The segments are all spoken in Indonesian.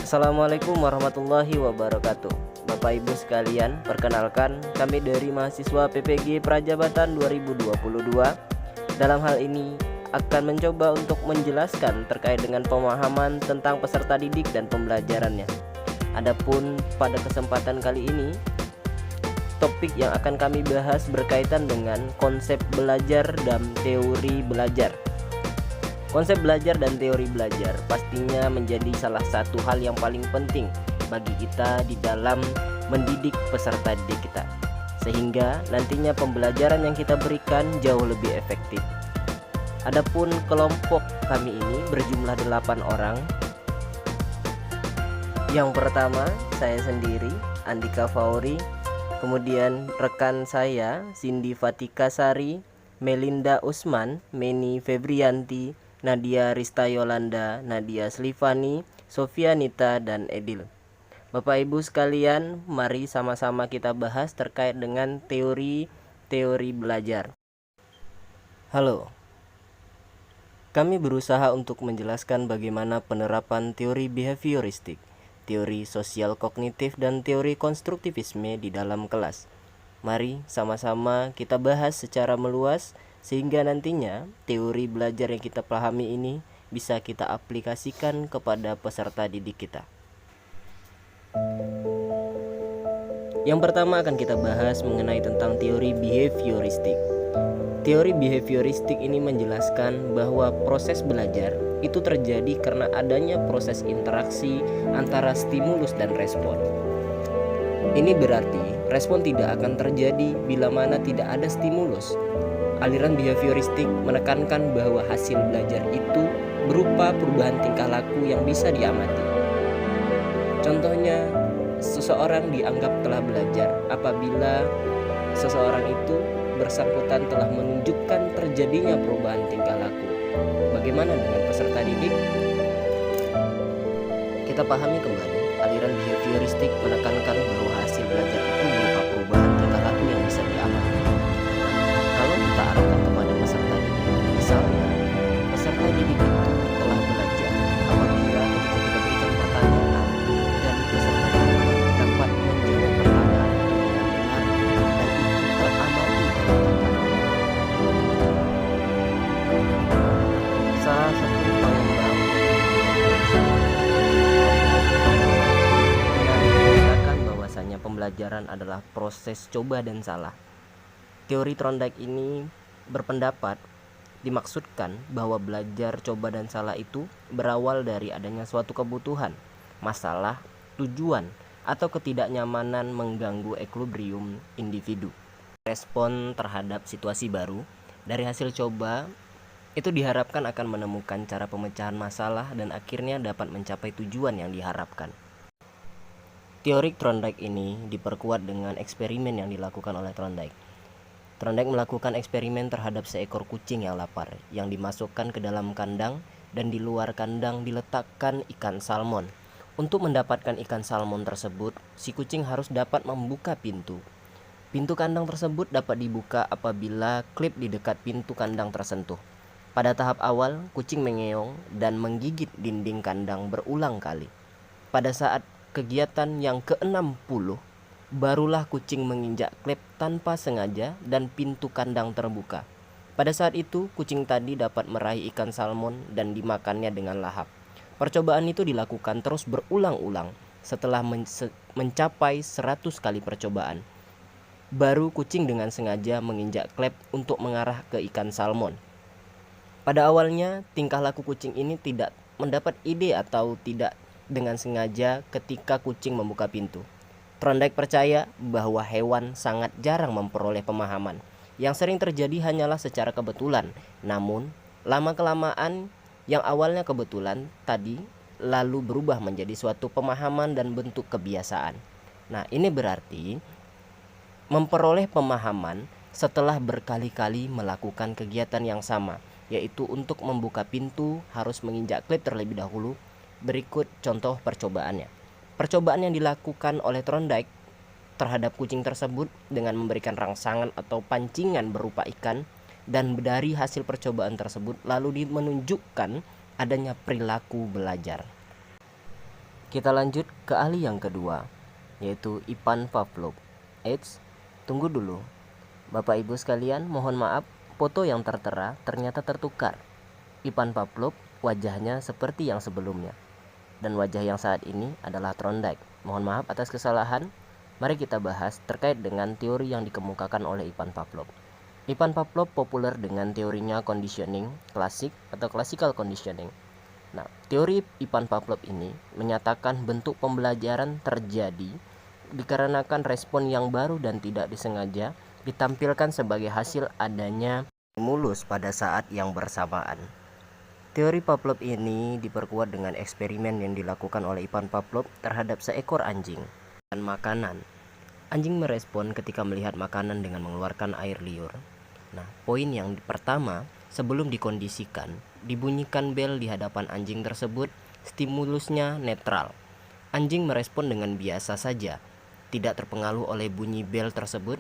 Assalamualaikum warahmatullahi wabarakatuh. Bapak Ibu sekalian, perkenalkan kami dari mahasiswa PPG Prajabatan 2022. Dalam hal ini akan mencoba untuk menjelaskan terkait dengan pemahaman tentang peserta didik dan pembelajarannya. Adapun pada kesempatan kali ini, topik yang akan kami bahas berkaitan dengan konsep belajar dan teori belajar. Konsep belajar dan teori belajar pastinya menjadi salah satu hal yang paling penting bagi kita di dalam mendidik peserta didik kita, sehingga nantinya pembelajaran yang kita berikan jauh lebih efektif. Adapun kelompok kami ini berjumlah 8 orang. Yang pertama, saya sendiri, Andika Fauri, kemudian rekan saya Cindy Fatika Sari, Melinda Usman, Meni Febrianti, Nadia Rista Yolanda, Nadia Slivani, Sofianita, dan Edil. Bapak Ibu sekalian, mari sama-sama kita bahas terkait dengan teori belajar. Halo, kami berusaha untuk menjelaskan bagaimana penerapan teori behavioristik, teori sosial kognitif, dan teori konstruktivisme di dalam kelas. Mari sama-sama kita bahas secara meluas, sehingga nantinya teori belajar yang kita pahami ini bisa kita aplikasikan kepada peserta didik kita. Yang pertama akan kita bahas mengenai tentang teori behavioristik. Teori behavioristik ini menjelaskan bahwa proses belajar itu terjadi karena adanya proses interaksi antara stimulus dan respon. Ini berarti respon tidak akan terjadi bila mana tidak ada stimulus. Aliran behavioristik menekankan bahwa hasil belajar itu berupa perubahan tingkah laku yang bisa diamati. Contohnya, seseorang dianggap telah belajar apabila seseorang itu bersangkutan telah menunjukkan terjadinya perubahan tingkah laku. Bagaimana dengan peserta didik? Kita pahami kembali, aliran behavioristik menekankan bahwa hasil belajar itu berupa perubahan tingkah laku yang bisa diamati. Kalau kita arahkan kepada peserta didik, misalnya peserta didik itu telah belajar apabila ketika kita berikan pertanyaan dan peserta didik dapat menjawab pertanyaan dengan benar dan itu teramati oleh kita. Salah satu pengembang mengatakan bahwasanya pembelajaran adalah proses coba dan salah. Teori Thorndike ini berpendapat dimaksudkan bahwa belajar coba dan salah itu berawal dari adanya suatu kebutuhan, masalah, tujuan, atau ketidaknyamanan mengganggu equilibrium individu. Respon terhadap situasi baru dari hasil coba itu diharapkan akan menemukan cara pemecahan masalah dan akhirnya dapat mencapai tujuan yang diharapkan. Teori Thorndike ini diperkuat dengan eksperimen yang dilakukan oleh Thorndike. Thorndike melakukan eksperimen terhadap seekor kucing yang lapar, yang dimasukkan ke dalam kandang dan di luar kandang diletakkan ikan salmon. Untuk mendapatkan ikan salmon tersebut, si kucing harus dapat membuka pintu. Pintu kandang tersebut dapat dibuka apabila klip di dekat pintu kandang tersentuh. Pada tahap awal, kucing mengeong dan menggigit dinding kandang berulang kali. Pada saat kegiatan yang ke-60, barulah kucing menginjak klep tanpa sengaja dan pintu kandang terbuka. Pada saat itu, kucing tadi dapat meraih ikan salmon dan dimakannya dengan lahap. Percobaan itu dilakukan terus berulang-ulang. Setelah mencapai 100 kali percobaan, baru kucing dengan sengaja menginjak klep untuk mengarah ke ikan salmon. Pada awalnya, tingkah laku kucing ini tidak mendapat ide atau tidak dengan sengaja ketika kucing membuka pintu. Thorndike percaya bahwa hewan sangat jarang memperoleh pemahaman. Yang sering terjadi hanyalah secara kebetulan. Namun, lama-kelamaan yang awalnya kebetulan tadi lalu berubah menjadi suatu pemahaman dan bentuk kebiasaan. Nah, ini berarti memperoleh pemahaman setelah berkali-kali melakukan kegiatan yang sama, yaitu untuk membuka pintu harus menginjak klip terlebih dahulu. Berikut contoh percobaannya. Percobaan yang dilakukan oleh Thorndike terhadap kucing tersebut dengan memberikan rangsangan atau pancingan berupa ikan, dan dari hasil percobaan tersebut lalu menunjukkan adanya perilaku belajar. Kita lanjut ke ahli yang kedua, yaitu Ivan Pavlov. Tunggu dulu. Bapak Ibu sekalian, mohon maaf, foto yang tertera ternyata tertukar. Ivan Pavlov wajahnya seperti yang sebelumnya, dan wajah yang saat ini adalah Thorndike. Mohon maaf atas kesalahan. Mari kita bahas terkait dengan teori yang dikemukakan oleh Ivan Pavlov. Ivan Pavlov populer dengan teorinya conditioning klasik atau classical conditioning. Nah, teori Ivan Pavlov ini menyatakan bentuk pembelajaran terjadi dikarenakan respon yang baru dan tidak disengaja ditampilkan sebagai hasil adanya stimulus pada saat yang bersamaan. Teori Pavlov ini diperkuat dengan eksperimen yang dilakukan oleh Ivan Pavlov terhadap seekor anjing dan makanan. Anjing merespon ketika melihat makanan dengan mengeluarkan air liur. Nah, poin yang pertama, sebelum dikondisikan, dibunyikan bel di hadapan anjing tersebut, stimulusnya netral. Anjing merespon dengan biasa saja, tidak terpengaruh oleh bunyi bel tersebut.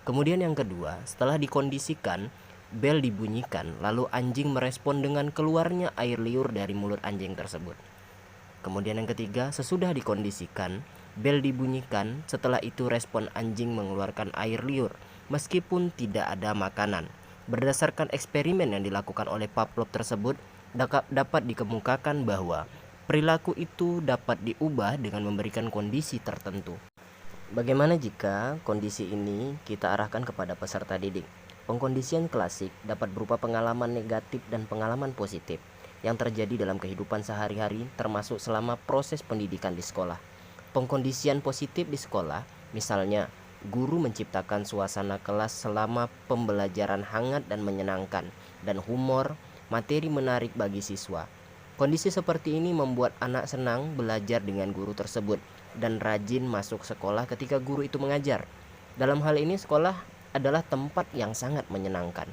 Kemudian yang kedua, setelah dikondisikan, bel dibunyikan, lalu anjing merespon dengan keluarnya air liur dari mulut anjing tersebut. Kemudian yang ketiga, sesudah dikondisikan, bel dibunyikan, setelah itu respon anjing mengeluarkan air liur meskipun tidak ada makanan. Berdasarkan eksperimen yang dilakukan oleh Pavlov tersebut, dapat dikemukakan bahwa perilaku itu dapat diubah dengan memberikan kondisi tertentu. Bagaimana jika kondisi ini kita arahkan kepada peserta didik? Pengkondisian klasik dapat berupa pengalaman negatif dan pengalaman positif yang terjadi dalam kehidupan sehari-hari, termasuk selama proses pendidikan di sekolah. Pengkondisian positif di sekolah, misalnya guru menciptakan suasana kelas selama pembelajaran hangat dan menyenangkan, dan humor, materi menarik bagi siswa. Kondisi seperti ini membuat anak senang belajar dengan guru tersebut dan rajin masuk sekolah ketika guru itu mengajar. Dalam hal ini, sekolah adalah tempat yang sangat menyenangkan.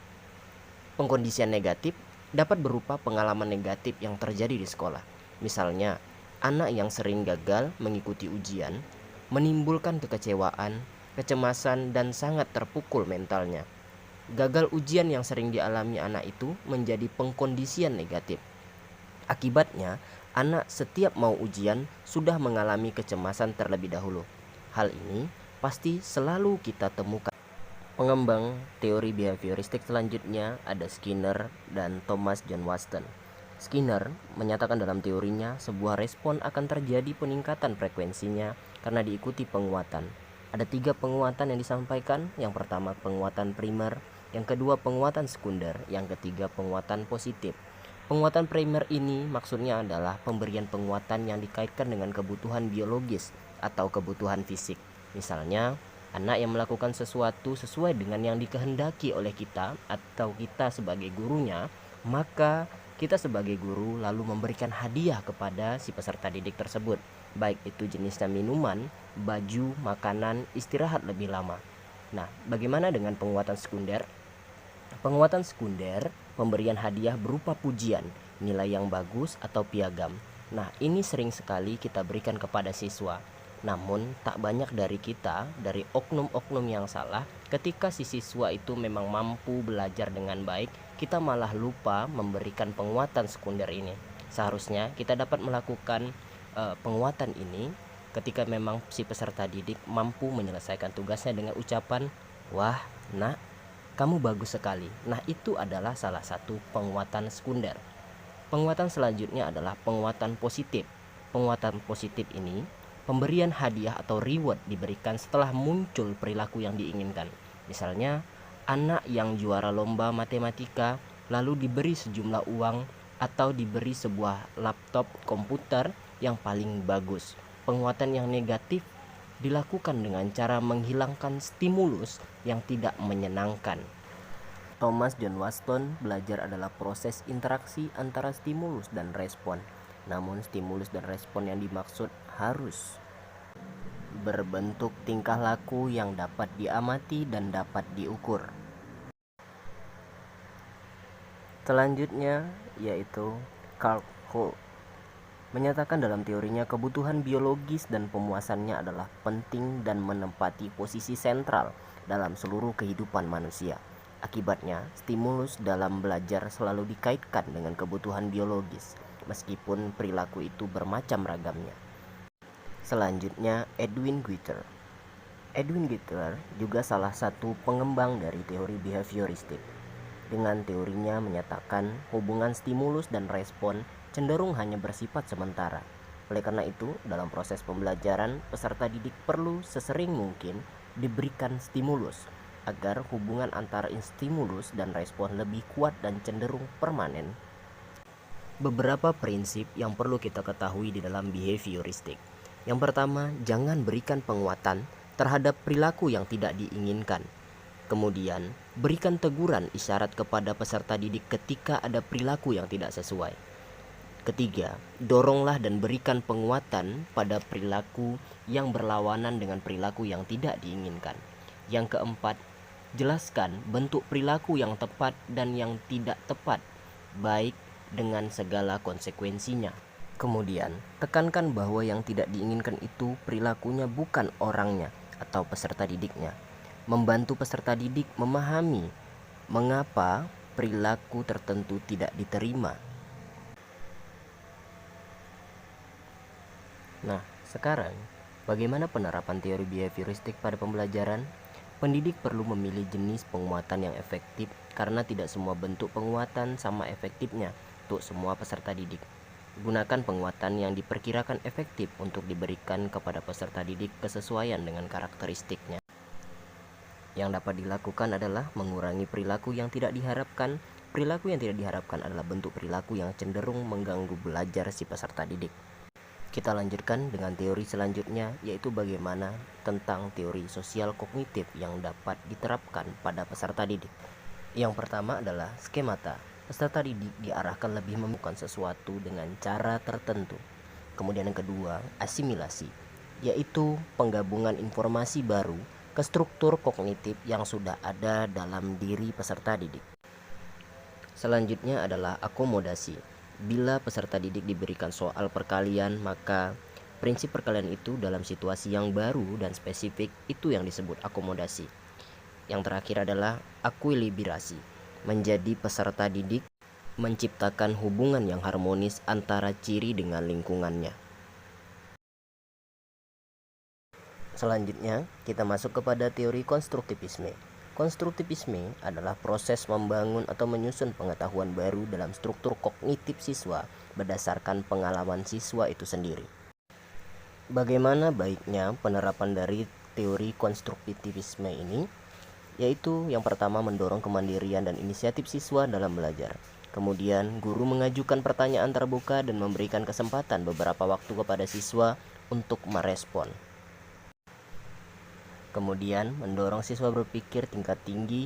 Pengkondisian negatif dapat berupa pengalaman negatif yang terjadi di sekolah. Misalnya, anak yang sering gagal mengikuti ujian menimbulkan kekecewaan, kecemasan, dan sangat terpukul mentalnya. Gagal ujian yang sering dialami anak itu menjadi pengkondisian negatif. Akibatnya, anak setiap mau ujian sudah mengalami kecemasan terlebih dahulu. Hal ini pasti selalu kita temukan. Pengembang teori behavioristik selanjutnya ada Skinner dan Thomas John Waston. Skinner menyatakan dalam teorinya sebuah respon akan terjadi peningkatan frekuensinya karena diikuti penguatan. Ada 3 penguatan yang disampaikan. Yang pertama penguatan primer, yang kedua penguatan sekunder, yang ketiga penguatan positif. Penguatan primer ini maksudnya adalah pemberian penguatan yang dikaitkan dengan kebutuhan biologis atau kebutuhan fisik. Misalnya, anak yang melakukan sesuatu sesuai dengan yang dikehendaki oleh kita atau kita sebagai gurunya, maka kita sebagai guru lalu memberikan hadiah kepada si peserta didik tersebut, baik itu jenisnya minuman, baju, makanan, istirahat lebih lama. Nah, bagaimana dengan penguatan sekunder? Penguatan sekunder, pemberian hadiah berupa pujian, nilai yang bagus atau piagam. Nah, ini sering sekali kita berikan kepada siswa. Namun, tak banyak dari kita, dari oknum-oknum yang salah, ketika si siswa itu memang mampu belajar dengan baik, kita malah lupa memberikan penguatan sekunder ini. Seharusnya kita dapat melakukan penguatan ini ketika memang si peserta didik mampu menyelesaikan tugasnya dengan ucapan, "Wah, nak, kamu bagus sekali." Nah, itu adalah salah satu penguatan sekunder. Penguatan selanjutnya adalah penguatan positif. Penguatan positif ini, pemberian hadiah atau reward diberikan setelah muncul perilaku yang diinginkan. Misalnya, anak yang juara lomba matematika lalu diberi sejumlah uang atau diberi sebuah laptop komputer yang paling bagus. Penguatan yang negatif dilakukan dengan cara menghilangkan stimulus yang tidak menyenangkan. Thomas John Waston belajar adalah proses interaksi antara stimulus dan respon. Namun stimulus dan respon yang dimaksud harus berbentuk tingkah laku yang dapat diamati dan dapat diukur. Selanjutnya yaitu Carl Holt menyatakan dalam teorinya kebutuhan biologis dan pemuasannya adalah penting dan menempati posisi sentral dalam seluruh kehidupan manusia. Akibatnya, stimulus dalam belajar selalu dikaitkan dengan kebutuhan biologis, meskipun perilaku itu bermacam ragamnya. Selanjutnya, Edwin Guiter. Edwin Guiter juga salah satu pengembang dari teori behavioristik. Dengan teorinya menyatakan hubungan stimulus dan respon cenderung hanya bersifat sementara. Oleh karena itu, dalam proses pembelajaran, peserta didik perlu sesering mungkin diberikan stimulus agar hubungan antara stimulus dan respon lebih kuat dan cenderung permanen. Beberapa prinsip yang perlu kita ketahui di dalam behavioristik. Yang pertama, jangan berikan penguatan terhadap perilaku yang tidak diinginkan. Kemudian, berikan teguran isyarat kepada peserta didik ketika ada perilaku yang tidak sesuai. Ketiga, doronglah dan berikan penguatan pada perilaku yang berlawanan dengan perilaku yang tidak diinginkan. Yang keempat, jelaskan bentuk perilaku yang tepat dan yang tidak tepat, baik dengan segala konsekuensinya. Kemudian, tekankan bahwa yang tidak diinginkan itu perilakunya bukan orangnya atau peserta didiknya. Membantu peserta didik memahami mengapa perilaku tertentu tidak diterima. Nah, sekarang bagaimana penerapan teori behavioristik pada pembelajaran? Pendidik perlu memilih jenis penguatan yang efektif karena tidak semua bentuk penguatan sama efektifnya untuk semua peserta didik. Gunakan penguatan yang diperkirakan efektif untuk diberikan kepada peserta didik kesesuaian dengan karakteristiknya. Yang dapat dilakukan adalah mengurangi perilaku yang tidak diharapkan. Perilaku yang tidak diharapkan adalah bentuk perilaku yang cenderung mengganggu belajar si peserta didik. Kita lanjutkan dengan teori selanjutnya, yaitu bagaimana tentang teori sosial kognitif yang dapat diterapkan pada peserta didik. Yang pertama adalah skemata. Peserta didik diarahkan lebih melakukan sesuatu dengan cara tertentu. Kemudian yang kedua, asimilasi, yaitu penggabungan informasi baru ke struktur kognitif yang sudah ada dalam diri peserta didik. Selanjutnya adalah akomodasi. Bila peserta didik diberikan soal perkalian, maka prinsip perkalian itu dalam situasi yang baru dan spesifik itu yang disebut akomodasi. Yang terakhir adalah akuilibrasi. Menjadi peserta didik menciptakan hubungan yang harmonis antara ciri dengan lingkungannya. Selanjutnya, kita masuk kepada teori konstruktivisme. Konstruktivisme adalah proses membangun atau menyusun pengetahuan baru dalam struktur kognitif siswa berdasarkan pengalaman siswa itu sendiri. Bagaimana baiknya penerapan dari teori konstruktivisme ini? Yaitu yang pertama, mendorong kemandirian dan inisiatif siswa dalam belajar. Kemudian, guru mengajukan pertanyaan terbuka dan memberikan kesempatan beberapa waktu kepada siswa untuk merespon. Kemudian, mendorong siswa berpikir tingkat tinggi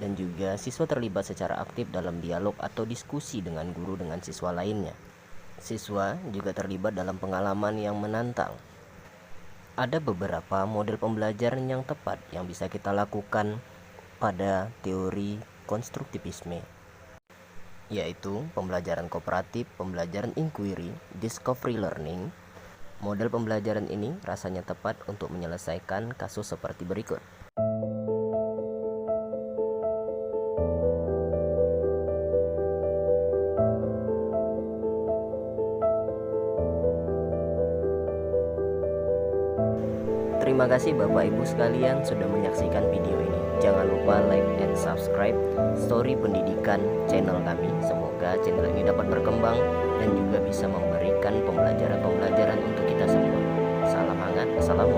dan juga siswa terlibat secara aktif dalam dialog atau diskusi dengan guru dengan siswa lainnya. Siswa juga terlibat dalam pengalaman yang menantang. Ada beberapa model pembelajaran yang tepat yang bisa kita lakukan pada teori konstruktivisme, yaitu pembelajaran kooperatif, pembelajaran inquiry, discovery learning. Model pembelajaran ini rasanya tepat untuk menyelesaikan kasus seperti berikut. Terima kasih Bapak Ibu sekalian sudah menyaksikan video ini. Jangan lupa like and subscribe Story Pendidikan channel kami. Semoga channel ini dapat berkembang dan juga bisa memberikan pembelajaran-pembelajaran untuk kita semua. Salam hangat. Assalamualaikum.